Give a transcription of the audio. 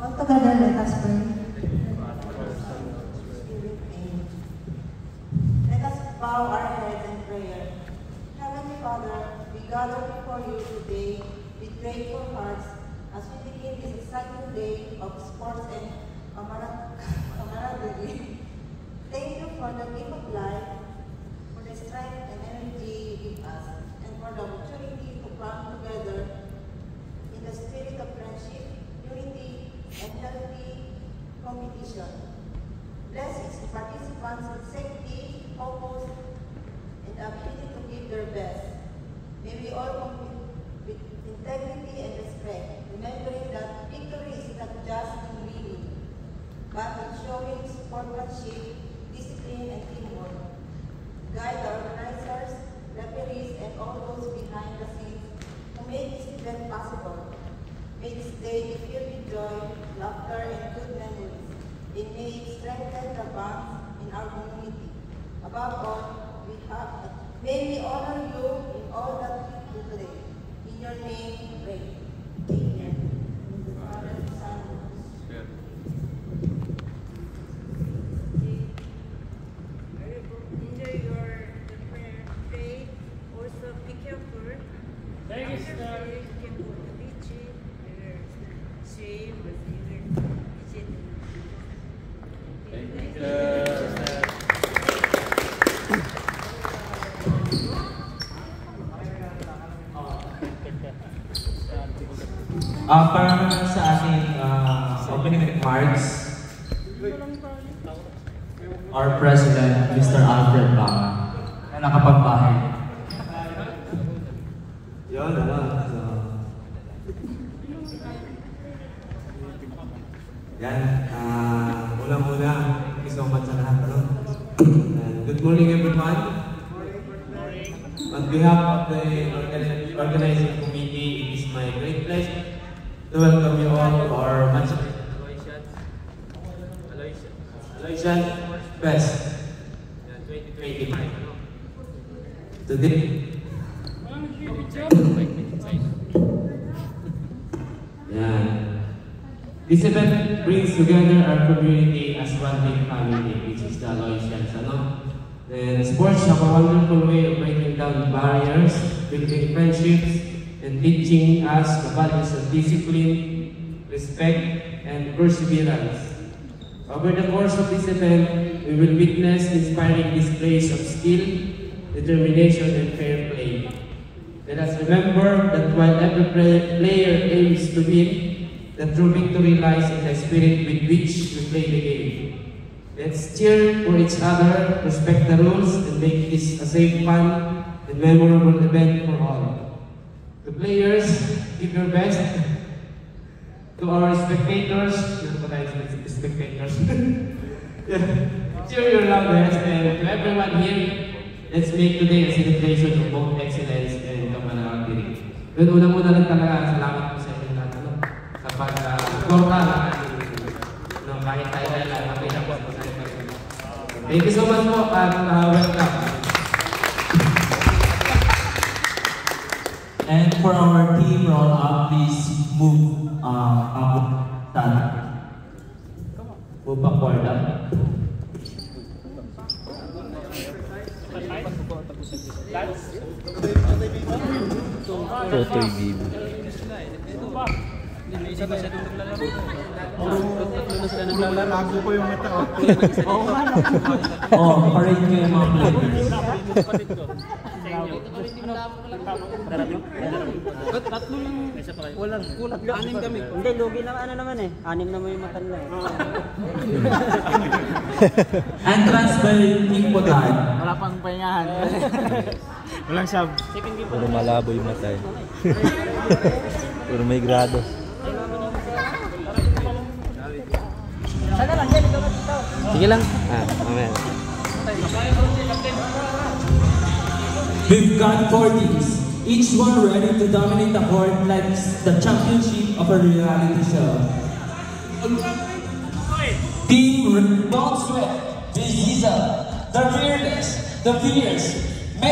All together, let us pray. Let us bow our heads in prayer. Heavenly Father, we gather before you today with grateful hearts as we begin this exciting day of sports and camaraderie. Thank you for the gift of life, for the strength and energy you give us, and for the opportunity to come together in the spirit of friendship, unity, and healthy competition. Bless its participants with safety, focus, and the ability to give their best. May we all compete with integrity and respect, remembering that victory is not just in winning, but in showing sportsmanship, discipline, and teamwork. Guide the organizers, referees, and all those behind the scenes who made this event possible. May this day be filled with joy, laughter, and good memories. It may strengthen the bonds in our community. Above all, may we honor you in all that we do today. In your name we pray. Amen. Father, Son, enjoy your prayer. Pray. Also be careful. Thank you, sir. Para sa ating opening remarks, our President, Mr. Alfred Banga, na nakapagbahay. Yun, Una-muna, thank you so much sa lahat. Good morning, everyone. On behalf of the organizing committee, it is my great pleasure to welcome you all to our Aloysian Fest 2025. Today, this event brings together our community as one big family, which is the Aloysians. And sports have a wonderful way of breaking down barriers, building friendships, and teaching us the values of discipline, respect, and perseverance. Over the course of this event, we will witness inspiring displays of skill, determination, and fair play. Let us remember that while every player aims to win, the true victory lies in the spirit with which we play the game. Let's cheer for each other, respect the rules, and make this a safe, fun, and memorable event for all. The players, give your best. To our spectators, cheer your loudest, and to everyone here, let's make today a celebration of both excellence and camaraderie. Unang-una lang talaga, salamat po sa inyo lahat sa pag-gorta ng ating kahit tayo na lang, makita po sa inyo. Thank you so much po at welcome. And for our team roll-up, please move up. Move backward. Totoy game. Isa ba siya nung naglalaro? Tatlo na sila naglalaro. Lago ko yung mata. Oo nga. Oo, parade nyo yung mga players. Tatlo lang. Walang kulang. Anim kami. Hindi, lugi na ano naman eh. Anim naman yung mata nila eh. Entrance by Team Podad. Wala pang pahingahan. Walang sub. Puro malabo yung mata eh. Puro may grado. Sana lang yan, ikaw dito. Sige lang. Mamaya. We've got 4 teams, each one ready to dominate the court like the championship of a reality show. Team Ball Sweat, this is the fearless, the fierce,